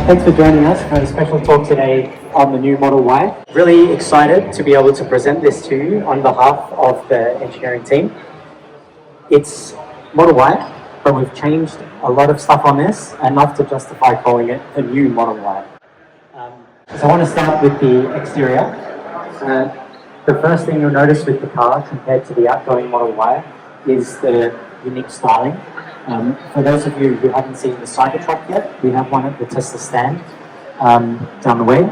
Thanks for joining us for a special talk today on the new Model Y. Really excited to be able to present this to you on behalf of the engineering team. It's Model Y, but we've changed a lot of stuff on this, enough to justify calling it the new Model Y. So I want to start with the exterior. The first thing you'll notice with the car compared to the outgoing Model Y is the unique styling. For those of you who haven't seen the Cybertruck yet, we have one at the Tesla stand down the way.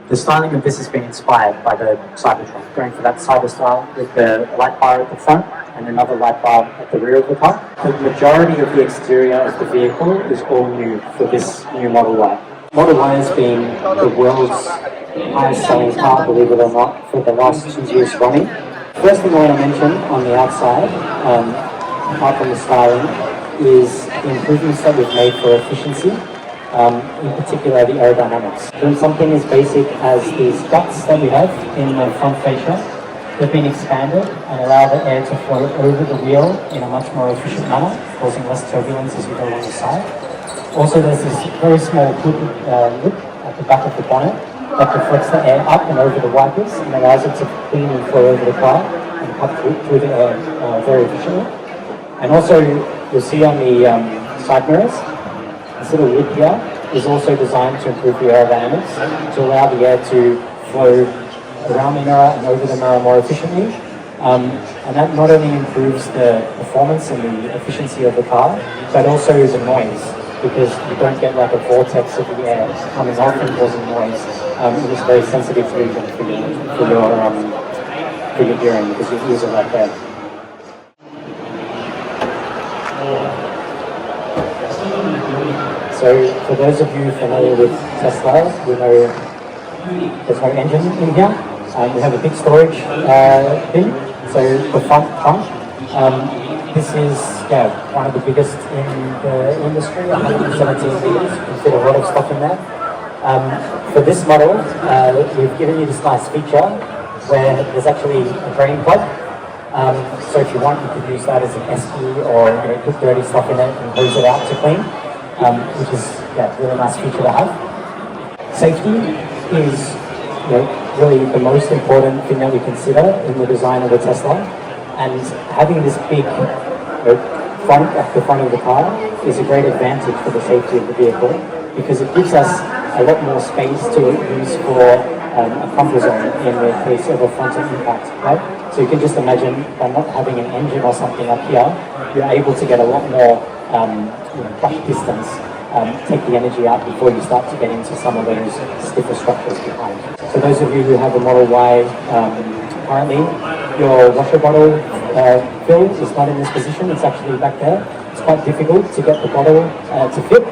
The styling of this has been inspired by the Cybertruck, going for that cyber style with the light bar at the front and another light bar at the rear of the car. The majority of the exterior of the vehicle is all new for this new Model Y. Model Y has been the world's highest selling car, believe it or not, for the last 2 years running. First thing I want to mention on the outside, apart from the styling, is the improvements that we've made for efficiency, in particular the aerodynamics. Doing something as basic as these guts that we have in the front fascia, they've been expanded and allow the air to flow over the wheel in a much more efficient manner, causing less turbulence as we go along the side. Also, there's this very small hood lip at the back of the bonnet that deflects the air up and over the wipers and allows it to cleanly flow over the car and cut through the air very efficiently. And also, you'll see on the side mirrors, this little lid here is also designed to improve the aerodynamics, to allow the air to flow around the mirror and over the mirror more efficiently. And that not only improves the performance and the efficiency of the car, but also the noise, because you don't get like a vortex of the air coming off and causing noise. It is a very sensitive region for your hearing, because your ears are right there. So for those of you familiar with Tesla, we know there's no engine in here. We have a big storage bin, so the front trunk. This is one of the biggest in the industry, 117 liters. You can fit a lot of stuff in there. For this model, we've given you this nice feature where there's actually a drain plug. So if you want, you could use that as an esky or put dirty stuff in it and hose it out to clean, which is a really nice feature to have. Safety is really the most important thing that we consider in the design of a Tesla, and having this big front at the front of the car is a great advantage for the safety of the vehicle, because it gives us a lot more space to use for a comfort zone in the case of a frontal impact, right? So you can just imagine, by not having an engine or something up here, you're able to get a lot more flush distance, take the energy out before you start to get into some of those stiffer structures behind. So those of you who have a Model Y currently, your washer bottle fill is not in this position, it's actually back there. It's quite difficult to get the bottle to fit.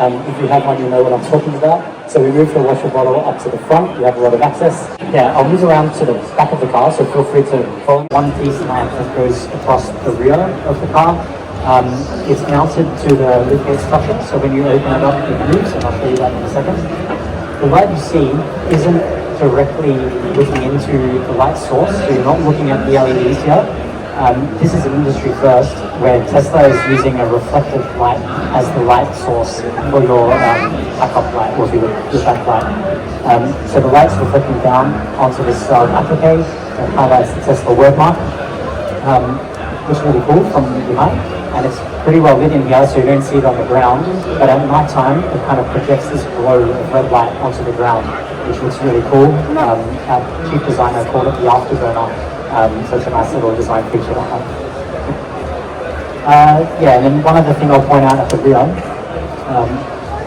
If you have one, you know what I'm talking about. So we move the washer bottle up to the front, you have a lot of access. I'll move around to the back of the car, so feel free to follow. One piece lamp that goes across the rear of the car. It's mounted to the liftgate structure, so when you open it up, it moves, and I'll show you that in a second. The light you see isn't directly looking into the light source, so you're not looking at the LEDs here. This is an industry first, where Tesla is using a reflective light as the light source for your backup light, or your backlight. So the light's reflecting down onto this applique that highlights the Tesla wordmark. Looks really cool from behind, and it's pretty well lit in here, so you don't see it on the ground. But at night time, it kind of projects this glow of red light onto the ground, which looks really cool. Our chief designer called it the afterburner. So it's a nice little design feature to have. And then one other thing I'll point out at the rear,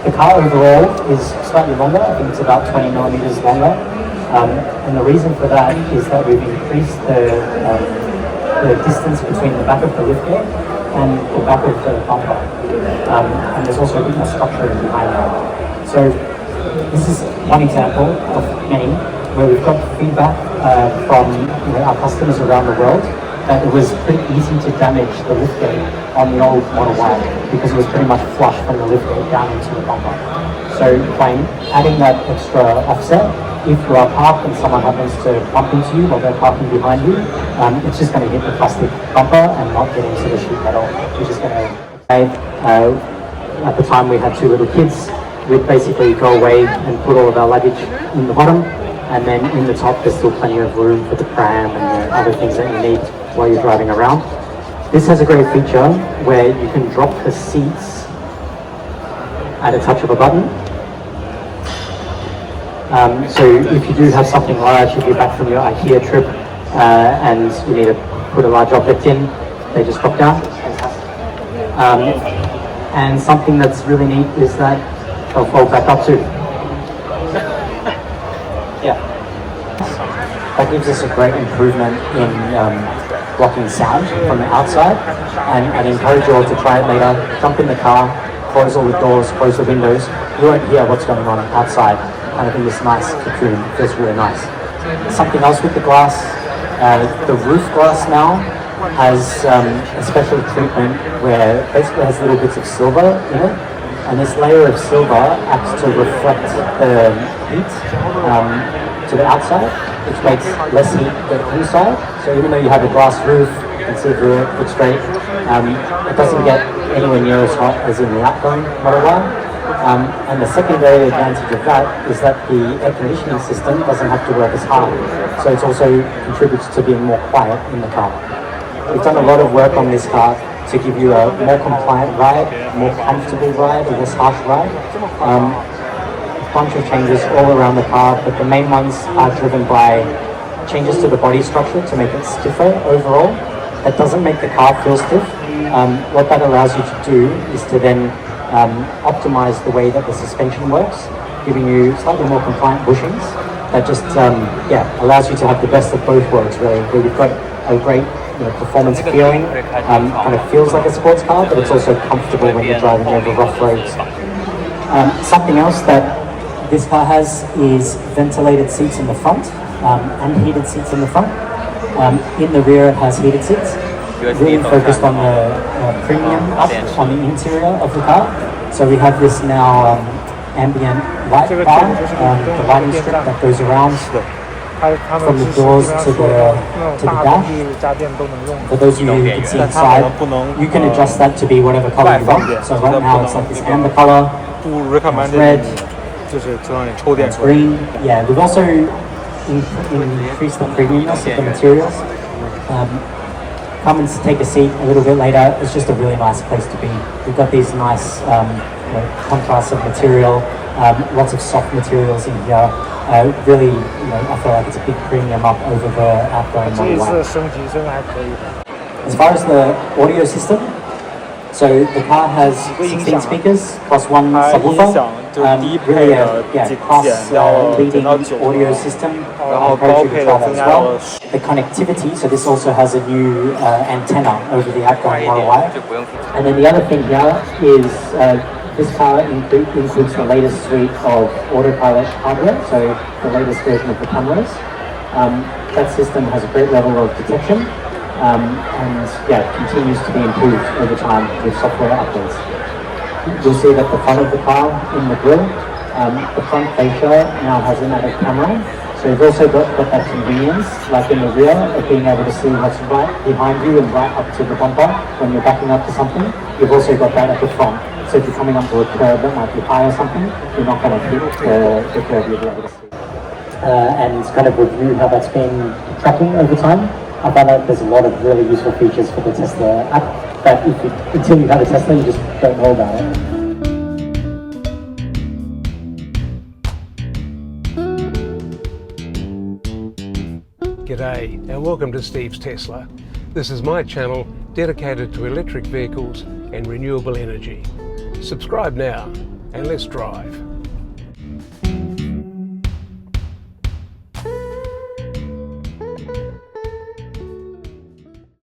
the car overall is slightly longer. I think it's about 20 millimeters longer. And the reason for that is that we've increased the distance between the back of the liftgate and the back of the bumper. And there's also a bit more structure behind that. So this is one example of many where we've got feedback from our customers around the world that it was pretty easy to damage the liftgate on the old Model Y, because it was pretty much flush from the liftgate down into the bumper. So by adding that extra offset, if you are parked and someone happens to bump into you while they're parking behind you, it's just going to hit the plastic bumper and not get into the sheet metal, which is going to... At the time we had 2 little kids, we'd basically go away and put all of our luggage in the bottom, and then in the top there's still plenty of room for the pram and the other things that you need while you're driving around. This has a great feature where you can drop the seats at a touch of a button. So if you do have something large, if you're back from your IKEA trip and you need to put a large object in, they just drop down. And something that's really neat is that they'll fold back up too. Yeah. That gives us a great improvement in blocking sound from the outside, and I'd encourage you all to try it later. Jump in the car, close all the doors, close the windows. You won't hear what's going on outside, kind of in this nice cocoon. It feels really nice. Something else with the glass, the roof glass now has a special treatment where it basically has little bits of silver in it, and this layer of silver acts to reflect the heat to the outside, which makes less heat get inside. So even though you have a glass roof, you can see through it, looks great, it doesn't get anywhere near as hot as in the outgoing Model Y. And the secondary advantage of that is that the air conditioning system doesn't have to work as hard, so it also contributes to being more quiet in the car. We've done a lot of work on this car to give you a more compliant ride, a more comfortable ride, a less harsh ride. A bunch of changes all around the car, but the main ones are driven by changes to the body structure to make it stiffer overall. That doesn't make the car feel stiff. What that allows you to do is to then optimize the way that the suspension works, giving you slightly more compliant bushings. That just allows you to have the best of both worlds, really, where you've got a great performance feeling, kind of feels like a sports car, but it's also comfortable when you're driving over rough roads. Something else that this car has is ventilated seats in the front and heated seats in the front. In the rear it has heated seats, really focused on the premium up on the interior of the car. So we have this now ambient light bar, the lighting strip that goes around from the doors to the dash. For those of you who can see inside, you can adjust that to be whatever color you want. So right now it's like this amber color, red, it's green. Yeah, we've also increased the premiumness of the materials. Come and take a seat a little bit later. It's just a really nice place to be. We've got these nice contrasts of material, lots of soft materials in here. Really, I feel like it's a big premium up over the outgoing Model Y. As far as the audio system, so the car has 16 speakers plus one subwoofer. Really class-leading audio system. I encourage you to try that as well. The connectivity, so this also has a new antenna over the outgoing Model Y. And then the other thing here is this car includes the latest suite of autopilot hardware, so the latest version of the cameras. That system has a great level of detection and continues to be improved over time with software updates. You'll see that the front of the car in the grille, the front fascia now has an added camera. So you've also got that convenience, like in the rear, of being able to see what's right behind you and right up to the bumper when you're backing up to something. You've also got that at the front. So if you're coming up to a curb that might be high or something, you're not going to hit the curb, you'll be able to see. And kind of review how that's been tracking over time. I found out there's a lot of really useful features for the Tesla app that until you have a Tesla, you just don't know about it. G'day and welcome to Steve's Tesla. This is my channel dedicated to electric vehicles and renewable energy. Subscribe now and let's drive.